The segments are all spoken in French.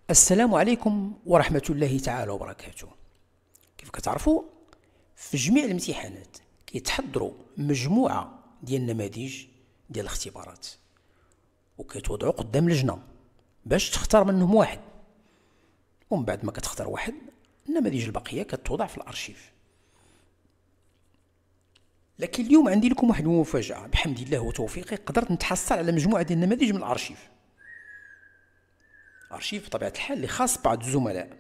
السلام عليكم ورحمة الله تعالى وبركاته. كيف كتعرفوا في جميع الامتحانات كيتحضروا مجموعة ديال النماذج ديال الاختبارات وكيتوضعوا قدام لجنة باش تختار منهم واحد، ومن بعد ما كتختار واحد النماذج البقية كتوضع في الأرشيف. لكن اليوم عندي لكم واحد المفاجأة، بحمد الله وتوفيقه قدرت نتحصل على مجموعة ديال النماذج من الأرشيف. أرشيف بطبيعة الحال اللي خاص بعض الزملاء.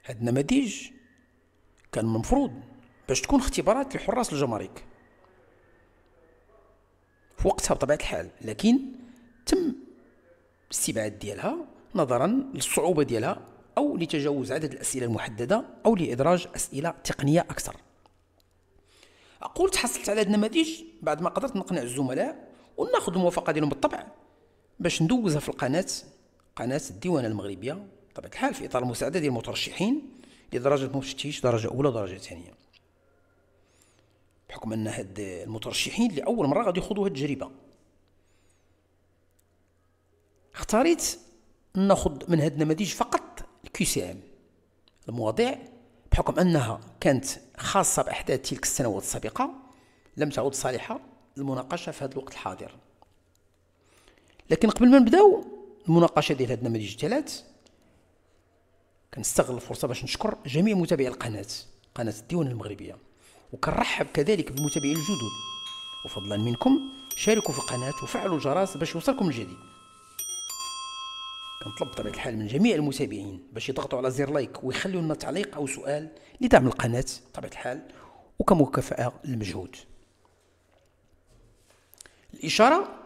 هاد النماذج كان المفروض باش تكون اختبارات لحراس الجمارك في وقتها بطبيعة الحال، لكن تم الاستبعاد ديالها نظرا للصعوبة ديالها أو لتجاوز عدد الأسئلة المحددة أو لإدراج أسئلة تقنية أكثر. أقول تحصلت على هاد النماذج بعد ما قدرت نقنع الزملاء وناخذ الموافقة ديالهم بالطبع باش ندوزها في قناة الديوانة المغربية بطبيعة الحال في إطار المساعدة ديال المترشحين لدرجة مفتش درجة أولى ودرجة ثانية، بحكم أن هاد المترشحين لأول مرة غادي يخوضوا هاد التجربة. اختاريت ناخذ من هاد النماذج فقط الQCM المواضيع، بحكم أنها كانت خاصة بأحداث تلك السنوات السابقة لم تعد صالحة للمناقشة في هذا الوقت الحاضر. لكن قبل ما نبداو المناقشة ديال هاد النماذج الثلاث كنستغل الفرصة باش نشكر جميع متابعي قناة الديوانة المغربية، وكنرحب كذلك بالمتابعين الجدد، وفضلا منكم شاركوا في القناة وفعلوا الجرس باش يوصلكم الجديد. كنطلب بطبيعة الحال من جميع المتابعين باش يضغطوا على زر لايك ويخليوا لنا تعليق أو سؤال لدعم القناة بطبيعة الحال وكمكافأة للمجهود. الإشارة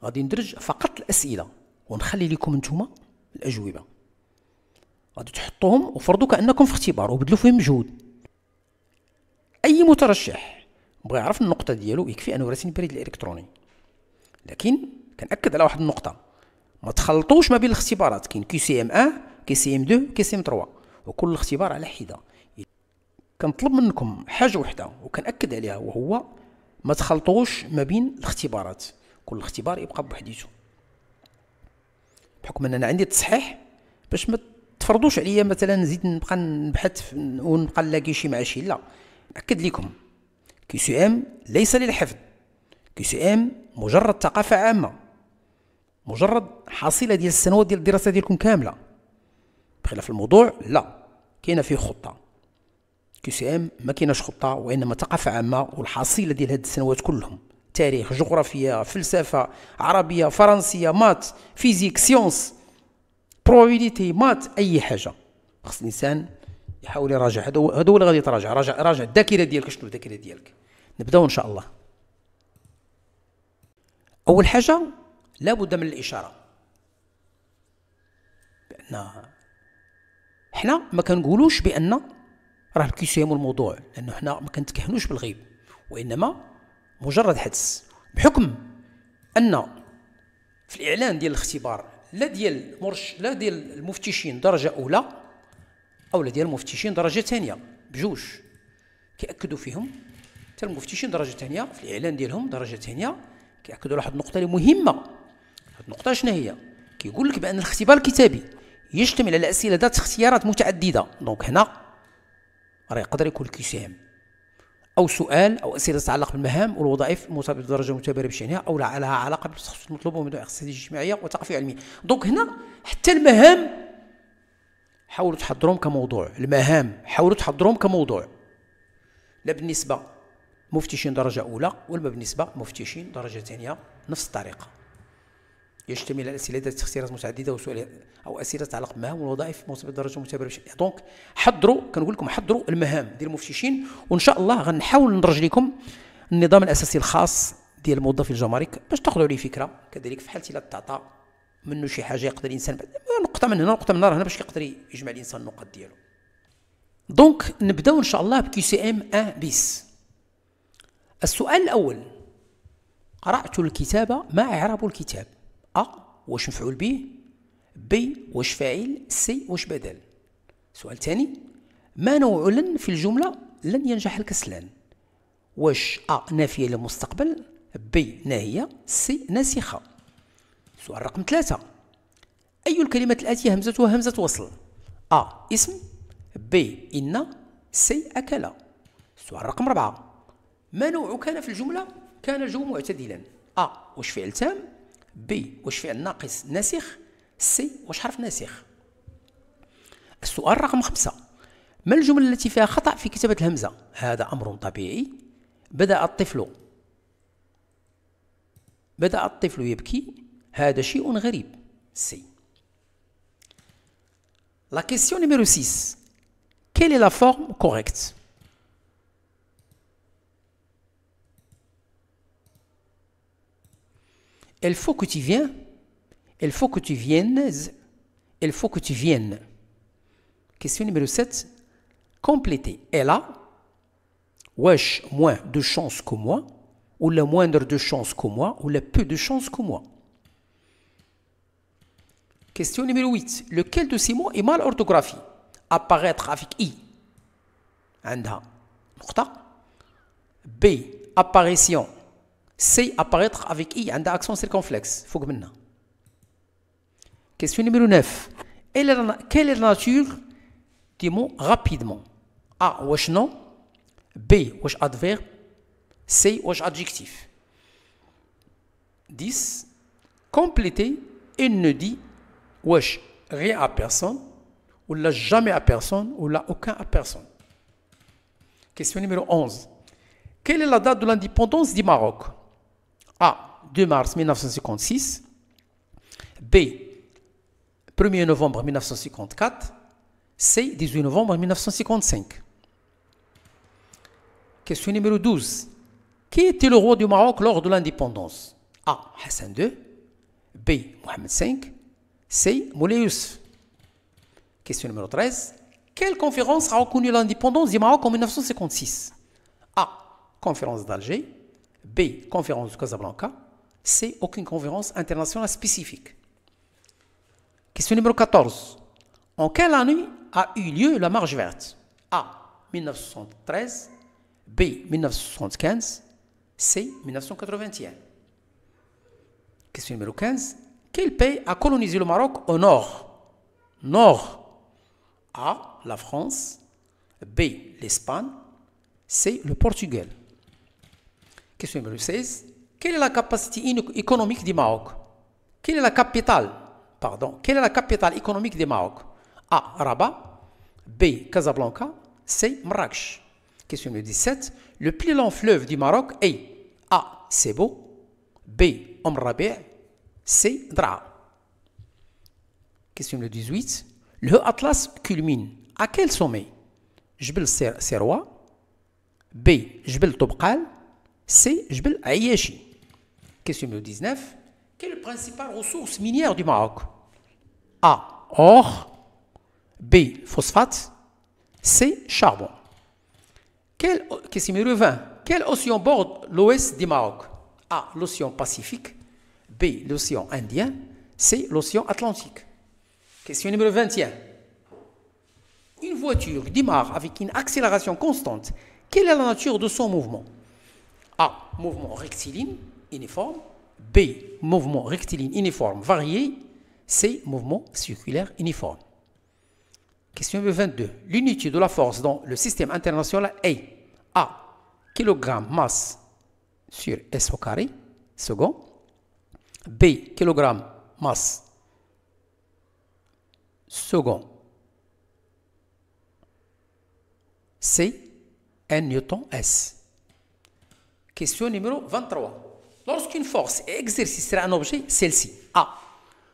غادي ندرج فقط الأسئلة ونخلي لكم انتم الأجوبة، غادي تحطوهم وفرضوا كأنكم في اختبار وبدلوا فيهم مجهود. أي مترشح بغى يعرف النقطة ديالو يكفي أنه يراسلني البريد الإلكتروني، لكن كنأكد على واحد النقطة، ما تخلطوش ما بين الاختبارات. كاين QCM 1 QCM 2 QCM 3 وكل اختبار على حدة. كنطلب منكم حاجة وحدة وكنأكد عليها، وهو ما تخلطوش ما بين الاختبارات، كل اختبار يبقى بوحديته، بحكم أننا عندي التصحيح باش ما تفرضوش عليا مثلا نزيد نبقى نبحث ونبقى نلاقي شي مع شي. لا، نأكد لكم QCM ليس للحفظ، QCM مجرد ثقافة عامة، مجرد حصيلة ديال السنوات ديال الدراسة ديالكم كاملة. بخلاف الموضوع لا، كاينه فيه خطة. QCM ما كايناش خطة، وإنما ثقافة عامة، والحصيلة ديال هاد السنوات كلهم تاريخ، جغرافيا، فلسفة، عربية، فرنسية، مات، فيزيك، سيونس، بروبابيليتي، مات، أي حاجة خص الإنسان يحاول يراجع. هذا هو اللي غادي يتراجع. راجع الذاكرة ديالك. شنو الذاكرة ديالك؟ نبداو إن شاء الله. أول حاجة لابد من الإشارة، بأن حنا ما كنقولوش بأن راه الكيسيام الموضوع، لأنه حنا ما كنتكهنوش بالغيب، وإنما مجرد حدس، بحكم أن في الإعلان ديال الاختبار لا ديال المفتشين درجة أولى أو لا ديال المفتشين درجة ثانية، بجوج كيأكدوا فيهم. حتى المفتشين درجة ثانية في الإعلان ديالهم درجة ثانية كيأكدوا على واحد النقطة اللي مهمة. هاد النقطة شنو هي؟ كيقول لك بأن الاختبار الكتابي يشتمل على أسئلة ذات اختيارات متعددة. دونك هنا راه يقدر يكون QCM أو سؤال أو أسئلة تتعلق بالمهام والوظائف المرتبطة بدرجة معتبرة بشأنها أو لها علاقة بالتخصص المطلوب ومن الاقتصادية الاجتماعية والثقافية والعلمية. دونك هنا حتى المهام حاولوا تحضروهم كموضوع، المهام حاولوا تحضروهم كموضوع، لا بالنسبة مفتشين درجة أولى ولا بالنسبة مفتشين درجة ثانية، نفس الطريقة. يشتمل على أسئلة ذات اختيارات متعددة وسؤال أو أسئلة تتعلق بالمهام والوظائف المرتبطة بدرجة معتبرة بشأنها. دونك حضروا، كنقول لكم حضروا المهام ديال المفتشين، وإن شاء الله غنحاول ندرج لكم النظام الأساسي الخاص ديال موظفي الجمارك باش تاخذوا عليه فكرة. كذلك في حالة إلا تعطى منه شي حاجة يقدر الإنسان نقطة من هنا نقطة من هنا باش يقدر يجمع الإنسان النقط ديالو. دونك نبداو إن شاء الله بQCM 1 بيس. السؤال الأول: قرأت الكتاب، ما إعراب الكتاب؟ أ واش مفعول به، ب واش فاعل، سي واش بدل. سؤال ثاني: ما نوع لن في الجملة لن ينجح الكسلان؟ واش أ نافية للمستقبل، ب ناهية، سي ناسخة. سؤال رقم 3: أي الكلمات الآتية همزتها همزة وصل؟ أ اسم، ب إن، سي أكل. السؤال رقم 4، ما نوع كان في الجملة؟ كان الجو معتدلا. أ واش فعل تام، ب واش فعل ناقص ناسخ، سي واش حرف ناسخ. السؤال رقم 5، ما الجمل التي فيها خطأ في كتابة الهمزة؟ هذا أمر طبيعي. بدأ الطفل يبكي. هذا شيء غريب. سي. La question numéro 6. Quelle est la forme correcte? Il faut que tu viennes. Il faut que tu viennes. Il faut que tu viennes. Question numéro 7. Complétez. Elle a. Wesh, moins de chance que moi. Ou la moindre de chance que moi. Ou la peu de chance que moi. Question numéro 8. Lequel de ces mots est mal orthographié? Apparaître avec I. عندها نقطة. B. Apparition. C. Apparaître avec I. عندها accent circonflexe. فوق منها. Question numéro 9. Quelle est la nature des mots rapidement? A. Wesh nom. B. Wesh adverbe. C. Wesh adjectif. 10. Complétez et ne dit wesh rien à personne, ou là jamais à personne, ou là aucun à personne. Question numéro 11. Quelle est la date de l'indépendance du Maroc? A. 2 mars 1956. B. 1er novembre 1954. C. 18 novembre 1955. Question numéro 12. Qui était le roi du Maroc lors de l'indépendance? A. Hassan II. B. Mohamed V. C. Moulay Youssef. Question numéro 13. Quelle conférence a reconnu l'indépendance du Maroc en 1956? A. Conférence d'Alger. B. Conférence de Casablanca. C. Aucune conférence internationale spécifique. Question numéro 14. En quelle année a eu lieu la Marche verte? A. 1973. B. 1975. C. 1981. Question numéro 15. Quel pays a colonisé le Maroc au nord? Nord. A. La France. B. L'Espagne. C. Le Portugal. Question numéro 16. Quelle est la capacité économique du Maroc? Quelle est la capitale économique du Maroc? A. Rabat. B. Casablanca. C. Marrakech. Question numéro 17. Le plus long fleuve du Maroc est A. Sebo. B. Rabi'. C. Dra. Question numéro 18. Le Atlas culmine à quel sommet? Jbel Serwa. B. Jbel Tobqal. C. Jbel Ayashi. Question numéro 19. Quelle est la principale ressource minière du Maroc? A. Or. B. Phosphate. C. Charbon. Question numéro 20. Quel océan borde l'ouest du Maroc? A. L'océan Pacifique. B. L'océan Indien. C. L'océan Atlantique. Question numéro 21. Une voiture démarre avec une accélération constante. Quelle est la nature de son mouvement? A. Mouvement rectiligne uniforme. B. Mouvement rectiligne uniforme varié. C. Mouvement circulaire uniforme. Question numéro 22. L'unité de la force dans le système international est A. Kilogramme masse sur S au carré second. B. Kilogramme masse second. C. N newton S. Question numéro 23. Lorsqu'une force est exercée sur un objet, celle-ci A.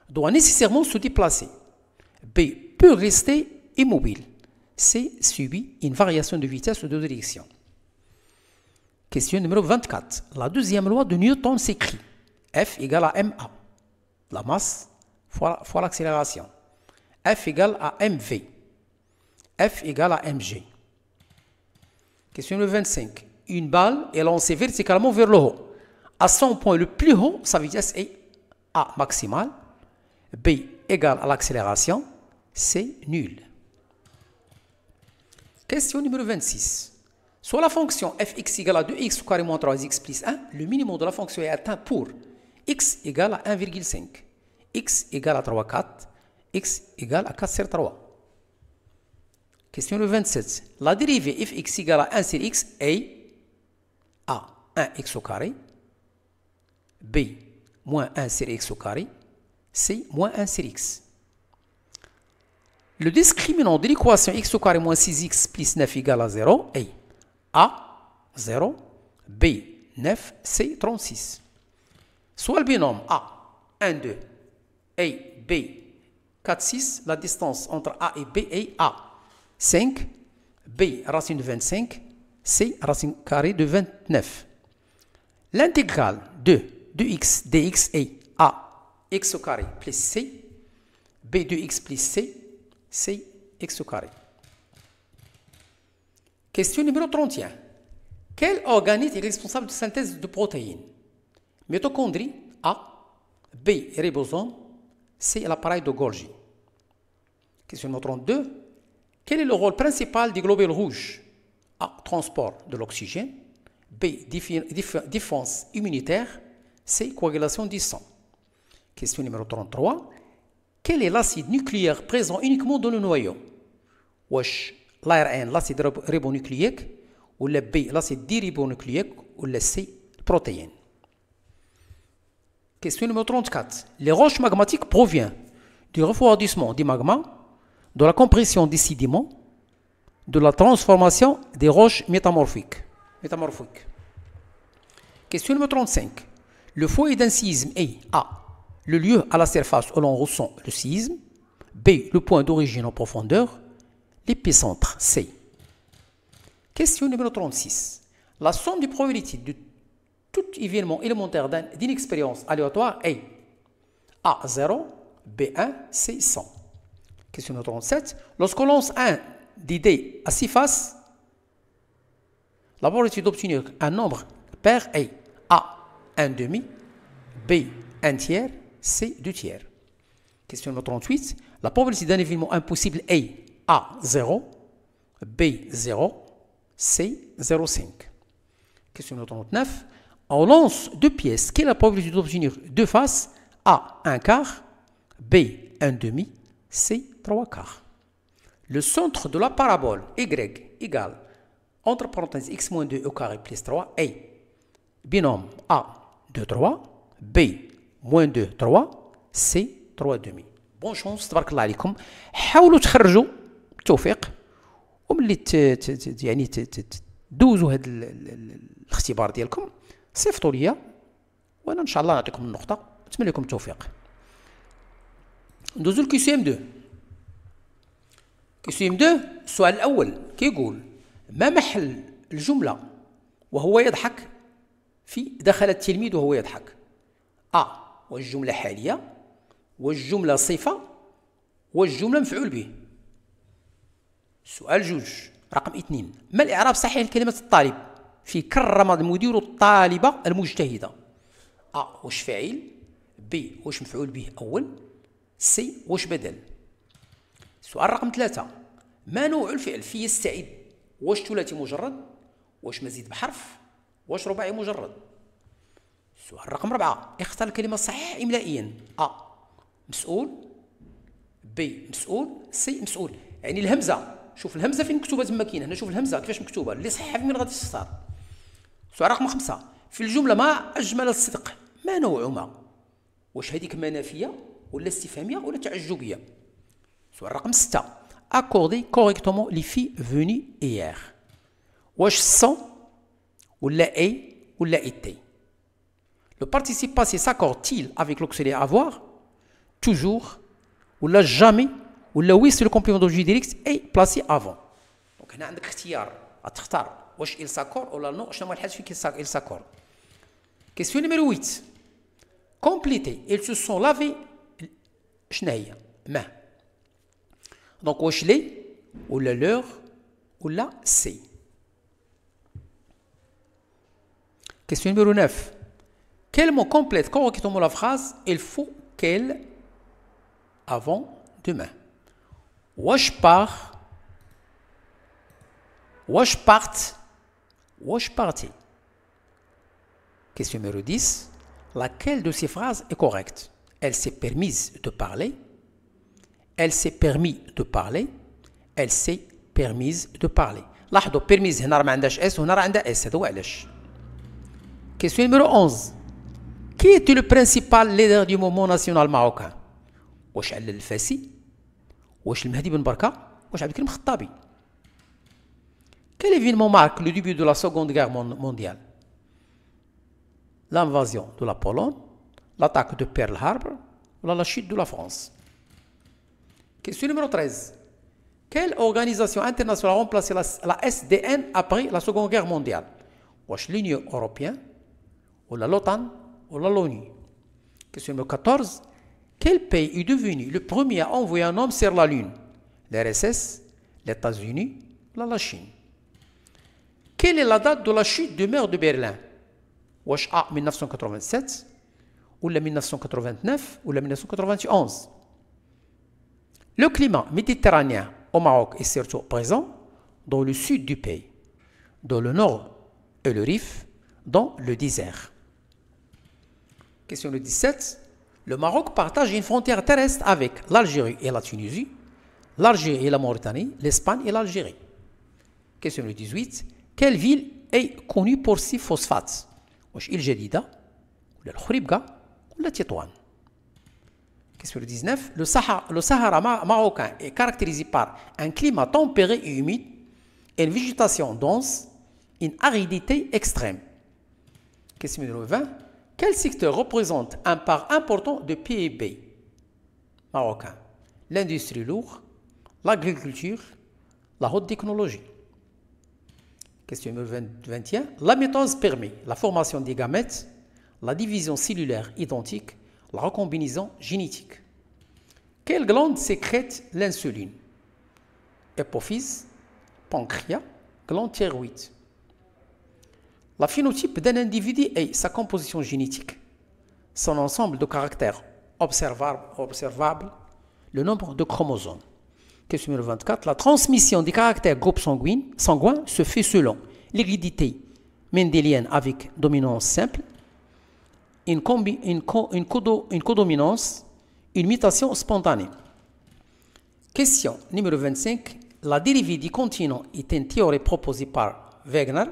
doit nécessairement se déplacer. B. peut rester immobile. C. subit une variation de vitesse ou de direction. Question numéro 24. La deuxième loi de Newton s'écrit F égale à ma. La masse fois l'accélération. F égale à mv. F égale à mg. Question numéro 25. Une balle est lancée verticalement vers le haut. À son point le plus haut, sa vitesse est A maximale. B égale à l'accélération. C nul. Question numéro 26. Soit la fonction fx égale à 2x au carré moins 3x plus 1, le minimum de la fonction est atteint pour x égale à 1,5, x égale à 3,4, x égale à 4 sur 3. Question numéro 27. La dérivée fx égale à 1 sur x est a 1x au carré, b moins 1 sur x au carré, c moins 1 sur x. Le discriminant de l'équation x au carré moins 6x plus 9 égale à 0 est a 0, b 9, c 36. Soit le binôme a 1, 2 et b 4, 6, la distance entre a et b est a 5, b racine de 25, c racine carrée de 29. L'intégrale de 2x dx est a x au carré plus c, b 2x plus c x au carré. Question numéro 31. Quel organisme est responsable de synthèse de protéines? Mitochondrie A, B ribosome, C l'appareil de Golgi. Question numéro 32. Quel est le rôle principal des globules rouges? A. Transport de l'oxygène, B. Défense immunitaire, C. Coagulation du sang. Question numéro 33. Quel est l'acide nucléaire présent uniquement dans le noyau? Wesh l'ARN, l'acide ribonucléique, ou le B, l'acide diribonucléique, ou le C, protéine. Question numéro 34. Les roches magmatiques proviennent du refroidissement du magma, de la compression des sédiments, de la transformation des roches métamorphiques. Question numéro 35. Le foyer d'un séisme est A. Le lieu à la surface où l'on ressent le séisme, B. Le point d'origine en profondeur, l'épicentre, C. Question numéro 36. La somme des probabilités de tout événement élémentaire d'une expérience aléatoire est A 0, B 1, C 100. Question numéro 37. Lorsqu'on lance un des dés à 6 faces, la probabilité d'obtenir un nombre pair est A 1 demi, B 1 tiers, C 2 tiers. Question numéro 38. La probabilité d'un événement impossible est A 0, B 0, C 0,5. Question numéro 39. On lance deux pièces. Quelle est la probabilité d'obtenir deux faces? A 1 quart, B 1 demi, C 3 quarts. Le centre de la parabole y égale, entre parenthèses, x moins 2 au carré plus 3 est binôme A 2 3, B moins 2 3, C 3 demi. Bonne chance, تبارك الله عليكم. حاولوا تخرجوا بالتوفيق وملي يعني تدوزوا هذا الاختبار ديالكم صيفطوا ليا وانا ان شاء الله نعطيكم النقطه. نتمنى لكم التوفيق. ندوزو لكي سي ام 2. كي سي ام 2 السؤال الاول كيقول ما محل الجمله وهو يضحك في دخل التلميذ وهو يضحك؟ واش جمله حاليه، واش جمله صفه، واش جمله مفعول به؟ سؤال جوج. رقم 2. ما الاعراب الصحيح لكلمه الطالب في كرم المدير الطالبه المجتهده؟ واش فاعل، ب واش مفعول به اول، سي واش بدل. سؤال رقم 3. ما نوع الفعل في يستعد؟ واش ثلاثي مجرد، واش مزيد بحرف، واش رباعي مجرد؟ سؤال رقم 4. اختار الكلمه الصحيحه املائيا. مسؤول، ب مسؤول، سي مسؤول. يعني الهمزه، شوف الهمزه فين مكتوبه تما كاينه هنا، شوف الهمزه كيفاش مكتوبه اللي صحيحه فين غادي تختار. سؤال رقم 5. في الجمله ما اجمل الصدق، ما نوع ما؟ واش هذيك منافيه ولا استفهاميه ولا تعجبيه؟ سؤال رقم 6. Accordez correctement les filles venues hier. واش sont ولا est ولا était؟ Le participe passé s'accorde-t-il avec l'auxiliaire avoir, toujours, ou là jamais, ou là oui c'est le complément d'objet direct est placé avant. Donc هنا عندك اختيار تختار واش il s'accorde ولا non. شنو هو الحاجه فين il s'accorde. Question numéro 8. Complétez. Ils se sont lavés. شنو هي؟ ما. Donc واش لي ولا leur ولا c'est. Question numéro 9. Quel mot complète correctement la phrase il faut qu'elle avant demain? واش part, واش part, واش party. Question numéro 10. Laquelle de ces phrases est correcte? Elle s'est permise de parler, elle s'est permis de parler, elle s'est permise de parler. لاحظوا permise هنا راه ما عندهاش اس وهنا راه عندها اس. هذا هو علاش. Question numéro 11. Qui était le principal leader du mouvement national marocain? واش علل الفاسي؟ واش المهدي بن بركة؟ واش عبد الكريم الخطابي؟ Quel événement marque le début de la Seconde Guerre mondiale? L'invasion de la Pologne, l'attaque de Pearl Harbor ou la chute de la France? Question numéro 13. Quelle organisation internationale a remplacé la SDN après la Seconde Guerre mondiale? Wesh l'Union européenne, ou l'OTAN, ou l'ONU? Question numéro 14. Quel pays est devenu le premier à envoyer un homme sur la Lune? L'RSS, les États-Unis, la Chine? Quelle est la date de la chute du mur de Berlin? Wesh A 1987, ou la 1989, ou la 1991? Le climat méditerranéen au Maroc est surtout présent dans le sud du pays, dans le nord et le Rif, dans le désert. Question de 17. Le Maroc partage une frontière terrestre avec l'Algérie et la Tunisie, l'Algérie et la Mauritanie, l'Espagne et l'Algérie. Question de 18. Quelle ville est connue pour ses phosphates? Wesh El Jadida, ou la Khouribga, ou la Tétouan? Question 19. Le Sahara marocain est caractérisé par un climat tempéré et humide, une végétation dense, une aridité extrême. Question numéro 20. Quel secteur représente un part important de PIB marocain? L'industrie lourde, l'agriculture, la haute technologie. Question numéro 21. La mitose permet la formation des gamètes, la division cellulaire identique, la recombinaison génétique. Quelle glande sécrète l'insuline? Hypophyse, pancréas, glande thyroïde. La phénotype d'un individu est sa composition génétique, son ensemble de caractères observables, le nombre de chromosomes. Question numéro 24. La transmission des caractères groupes sanguins se fait selon l'hérédité mendélienne avec dominance simple, une codominance, une mutation spontanée. Question numéro 25. La dérivée du continent est une théorie proposée par Wegener,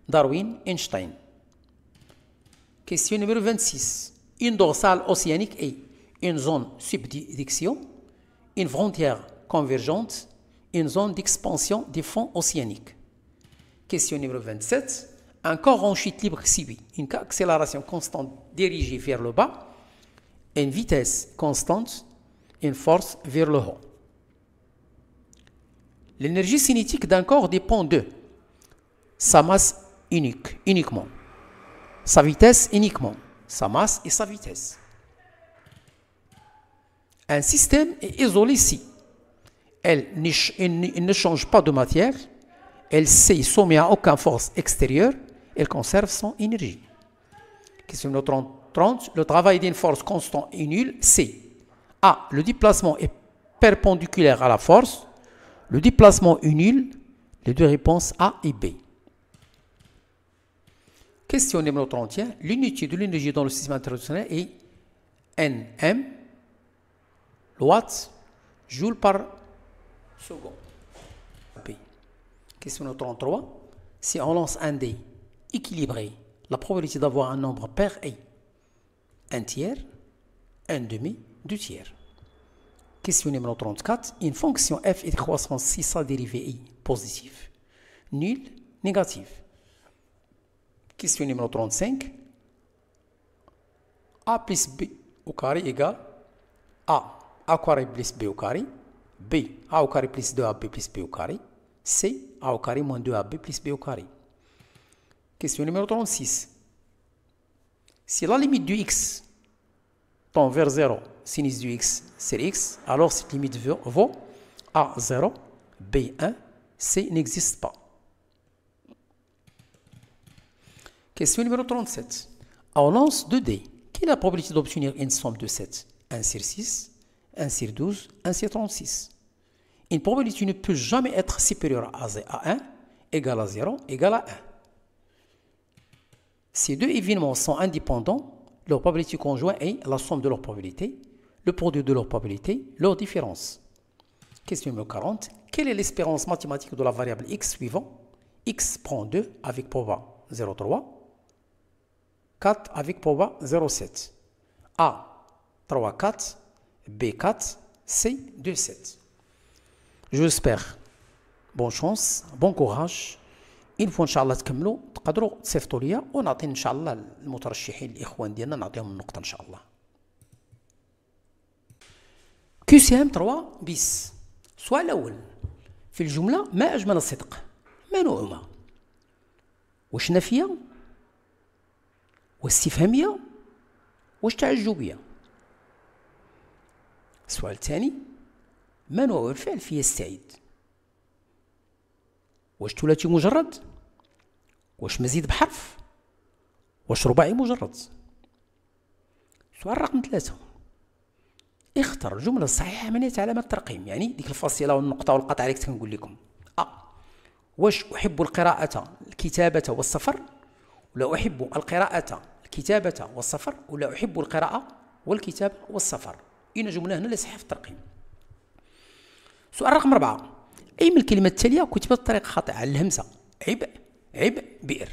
Darwin, Einstein. Question numéro 26. Une dorsale océanique est une zone subduction, une frontière convergente, une zone d'expansion des fonds océaniques. Question numéro 27. Un corps en chute libre subit une accélération constante dirigée vers le bas, une vitesse constante, une force vers le haut. L'énergie cinétique d'un corps dépend de sa masse uniquement, sa vitesse uniquement, sa masse et sa vitesse. Un système est isolé si il ne change pas de matière, elle s'est soumise à aucune force extérieure, elle conserve son énergie. Question numéro 30. Le travail d'une force constante et nulle, c'est A. Le déplacement est perpendiculaire à la force. Le déplacement est nul. Les deux réponses A et B. Question numéro 31. L'unité de l'énergie dans le système international est Nm, watts, joule par seconde. B. Question numéro 33. Si on lance un dé équilibré, la probabilité d'avoir un nombre pair est 1 tiers, 1 demi, 2 tiers. Question numéro 34. Une fonction f est de croissance si sa dérivée est positive, nulle, négative. Question numéro 35. A plus B au carré égale A au carré plus B au carré, B A au carré plus 2AB plus B au carré, C A au carré moins 2AB plus B au carré. Question numéro 36. Si la limite du x tend vers 0, sinus du x c'est x, alors cette limite vaut A0, B1, C n'existe pas. Question numéro 37. On lance 2 dés. Quelle est la probabilité d'obtenir une somme de 7? 1 sur 6, 1 sur 12, 1 sur 36. Une probabilité ne peut jamais être supérieure à 1, égale à 0, égale à 1. Ces deux événements sont indépendants. Leur probabilité conjointe est la somme de leurs probabilités. le produit de leurs probabilités, leur différence. Question numéro 40. Quelle est l'espérance mathématique de la variable x suivant? X prend 2 avec proba 0,3, 4 avec proba 0,7. A 3,4, B 4, C 2,7. J'espère. Bonne chance, bon courage. إن فوا إن شاء الله تكملوا تقدروا تصيفطوا ليا ونعطي إن شاء الله المترشحين الإخوان ديالنا نعطيهم النقطة إن شاء الله. QCM 3 بيس. السؤال الأول في الجملة ما أجمل الصدق؟ ما نوعهما؟ واش نفية؟ واستفهامية؟ واش تعجبية؟ السؤال الثاني ما نوع الفعل في يستعيد؟ واش ثلاثي مجرد؟ واش مزيد بحرف؟ واش رباعي مجرد؟ سؤال رقم 3 اختر الجملة الصحيحة من علامة الترقيم، يعني ديك الفاصلة والنقطة والقطع اللي كنت كنقول لكم. واش أحب القراءة الكتابة والسفر؟ ولا أحب القراءة الكتابة والسفر؟ ولا أحب القراءة والكتابة والسفر؟ إن جملة هنا اللي صحيحة في الترقيم. سؤال رقم 4 أي من الكلمات التالية كتبت بطريقة خاطئة؟ الهمزة، عبء، بئر.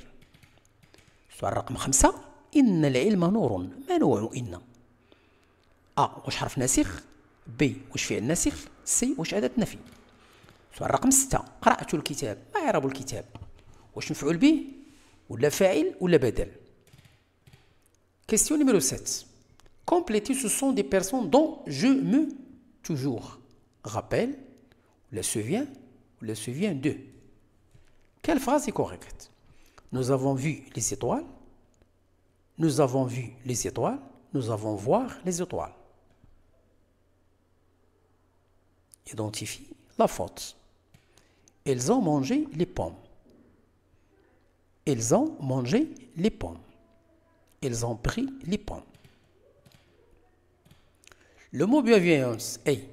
سؤال رقم 5 إن العلم نور، ما نوع إن؟ واش حرف ناسخ؟ ب واش فعل ناسخ؟ سي واش أداة نفي؟ سؤال رقم 6 قرأت الكتاب، ما إعراب الكتاب؟ واش مفعول به ولا فاعل ولا بدل؟ Question numéro 7. Compléter, ce sont des personnes dont je me toujours rappelle, ou le souviens de. Quelle phrase est correcte? Nous avons vu les étoiles. Nous avons vu les étoiles. Nous avons voir les étoiles. Identifie la faute. Ils ont mangé les pommes. Ils ont mangé les pommes. Ils ont pris les pommes. Le mot bienveillance est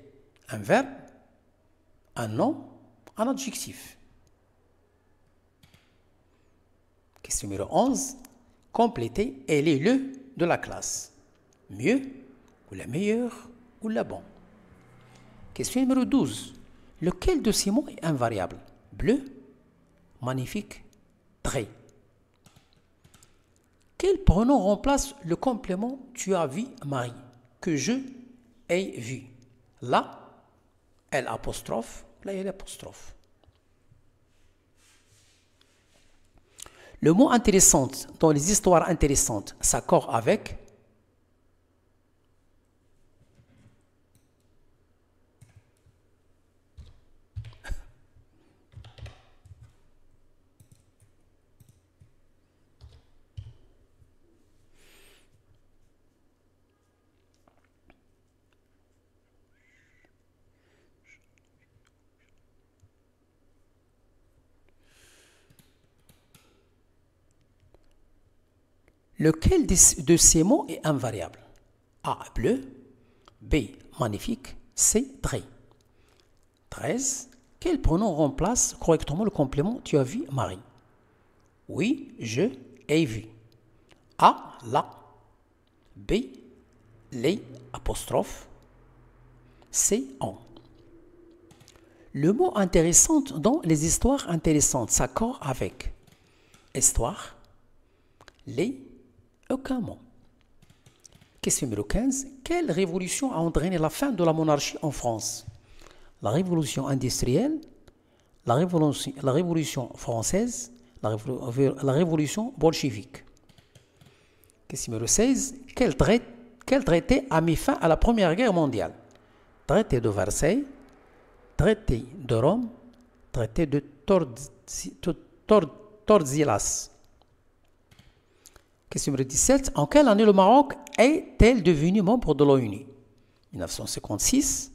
un verbe, un nom, un adjectif. Question numéro 11. Compléter, elle est le de la classe. Mieux, ou la meilleure, ou la bonne. Question numéro 12. Lequel de ces mots est invariable? Bleu, magnifique, très. Quel pronom remplace le complément tu as vu Marie? Que je ai vu. Là, L apostrophe, là L apostrophe. Le mot intéressante dans les histoires intéressantes s'accorde avec lequel de ces mots est invariable? A. Bleu. B. Magnifique. C. Très. 13. Quel pronom remplace correctement le complément tu as vu Marie? Oui, je ai vu. A. La. B. Les apostrophe. C. On. Le mot intéressante dans les histoires intéressantes s'accorde avec histoire, les, aucun mot. Question numéro 15. Quelle révolution a entraîné la fin de la monarchie en France? La révolution industrielle, la révolution française, la révolution bolchevique. Question numéro 16. Quel traité a mis fin à la Première Guerre mondiale? Traité de Versailles, traité de Rome, traité de Tordesillas. Question numéro 17. En quelle année le Maroc est-elle devenu membre de l'ONU? 1956,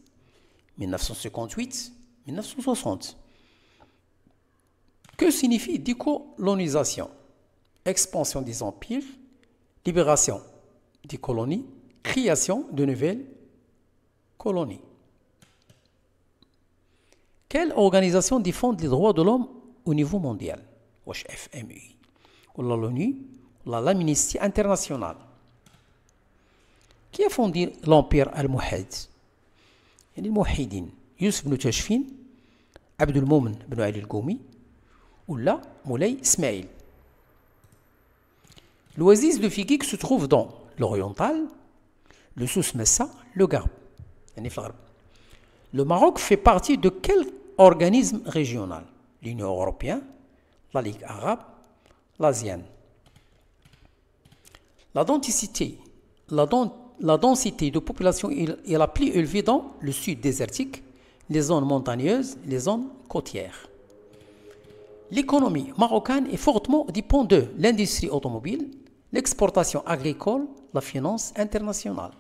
1958, 1960. Que signifie décolonisation? Expansion des empires, libération des colonies, création de nouvelles colonies. Quelle organisation défend les droits de l'homme au niveau mondial? Wesh FMI ou l'ONU ou l'Amnesty internationale. Qui a fondé l'empire almohade? يعني الموحدين يوسف بن تاشفين, عبد المؤمن بن علي القومي, ولا مولاي اسماعيل. L'oasis de Figuig se trouve dans l'oriental, le Souss Massa, le Garb. يعني في الغرب. Le Maroc fait partie de quel organisme régional? L'Union européenne, la Ligue arabe, l'ASEAN. La densité de population est la plus élevée dans le sud désertique, les zones montagneuses, les zones côtières. L'économie marocaine est fortement dépendante de l'industrie automobile, l'exportation agricole, la finance internationale.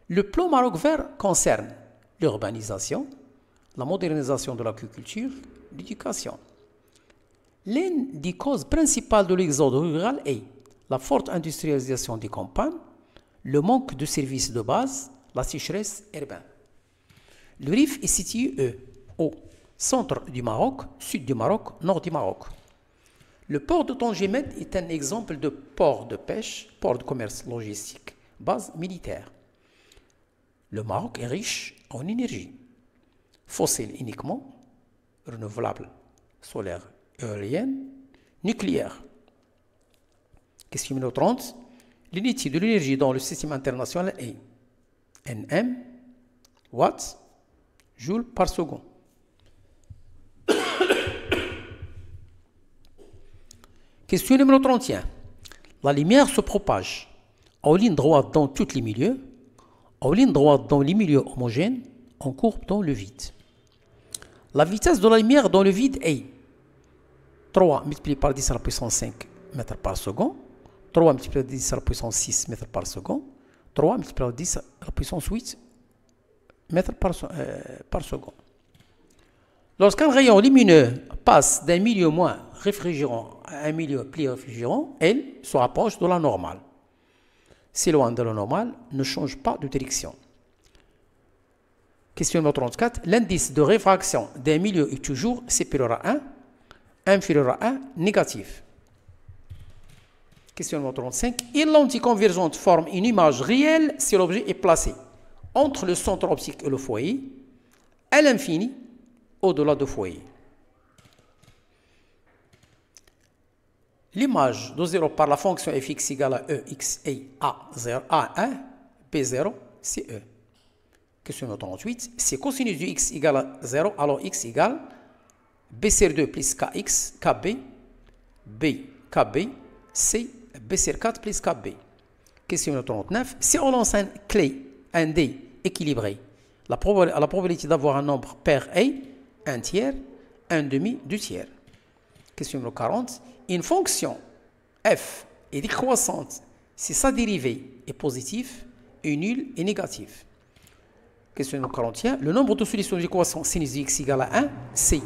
Le plan Maroc vert concerne l'urbanisation, la modernisation de l'agriculture, l'éducation. L'une des causes principales de l'exode rural est la forte industrialisation des campagnes, le manque de services de base, la sécheresse urbaine. Le Rif est situé au centre du Maroc, sud du Maroc, nord du Maroc. Le port de Tangimed est un exemple de port de pêche, port de commerce logistique, base militaire. Le Maroc est riche en énergie, fossile uniquement, renouvelable, solaire, éolienne, nucléaire. Question numéro 30. L'unité de l'énergie dans le système international est Nm, watts, joules par seconde. Question numéro 31. La lumière se propage en ligne droite dans tous les milieux, en ligne droite dans les milieux homogènes, en courbe dans le vide. La vitesse de la lumière dans le vide est 3 multiplié par 10 à la puissance 5 mètres par seconde, 3 multiplié par 10 à la puissance 6 mètres par seconde, 3 multiplié par 10 à la puissance 8 mètres par seconde. Lorsqu'un rayon lumineux passe d'un milieu moins réfrigérant à un milieu plus réfrigérant, elle se rapproche de la normale. S'éloigne de la normale, ne change pas de direction. Question numéro 34. L'indice de réfraction d'un milieu est toujours supérieur à 1, inférieur à 1, négatif. Question numéro 35. Une lentille convergente forme une image réelle si l'objet est placé entre le centre optique et le foyer, à l'infini, au-delà du foyer. L'image de 0 par la fonction fx égale à e, x et a0, a1, b0, c'est e. Question numéro 38. Si cosinus du x égale à 0, alors x égale b sur 2 plus kx, kb, b, kb, c, b sur 4 plus kb. Question numéro 39. Si on lance un clé, un dé équilibré, la probabilité d'avoir un nombre pair est 1 tiers, 1 demi, 2 tiers. Question numéro 40. Une fonction f est décroissante si sa dérivée est positive et nulle et négative. Question numéro 41. Le nombre de solutions de l'équation sinus de x égale à 1, c'est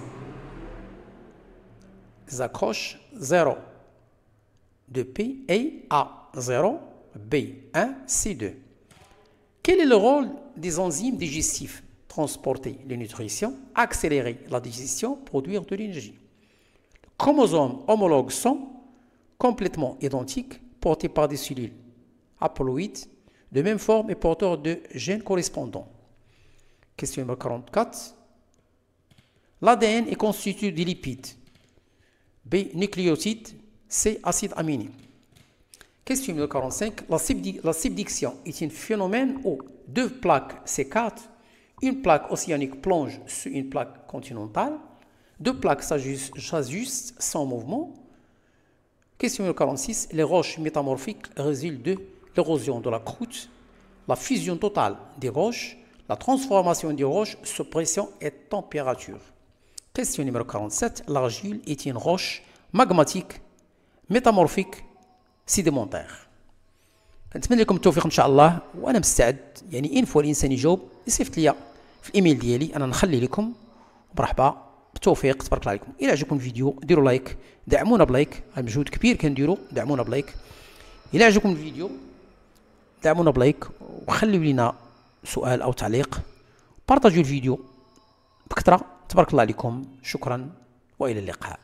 accroche 0 de P et A0, B1, C2. Quel est le rôle des enzymes digestifs? Transporter les nutritions, accélérer la digestion, produire de l'énergie. Les chromosomes homologues sont complètement identiques, portés par des cellules haploïdes de même forme et porteurs de gènes correspondants. Question numéro 44. L'ADN est constitué de lipides, B, nucléotides, C, acides aminés. Question numéro 45. La subduction est un phénomène où deux plaques s'écartent, une plaque océanique plonge sur une plaque continentale, deux plaques s'ajustent sans mouvement. Question numéro 46. Les roches métamorphiques résultent de l'érosion de la croûte, la fusion totale des roches, la transformation des roches sous pression et température. Question numéro 47. L'argile est une roche magmatique métamorphique sédimentaire. نتمنى لكم التوفيق ان شاء الله، وانا مستعد يعني ان فوا الانسان يجاوب يصيفط لي في الايميل ديالي، انا نخلي لكم. مرحبا بالتوفيق، تبارك الله عليكم. الى عجبكم الفيديو ديروا لايك، دعمونا بلايك، هذا مجهود كبير كنديروا، دعمونا بلايك. الى عجبكم الفيديو دعمونا بلايك وخليوا لنا سؤال او تعليق، بارطاجيو الفيديو بكثره. تبارك الله عليكم، شكرا والى اللقاء.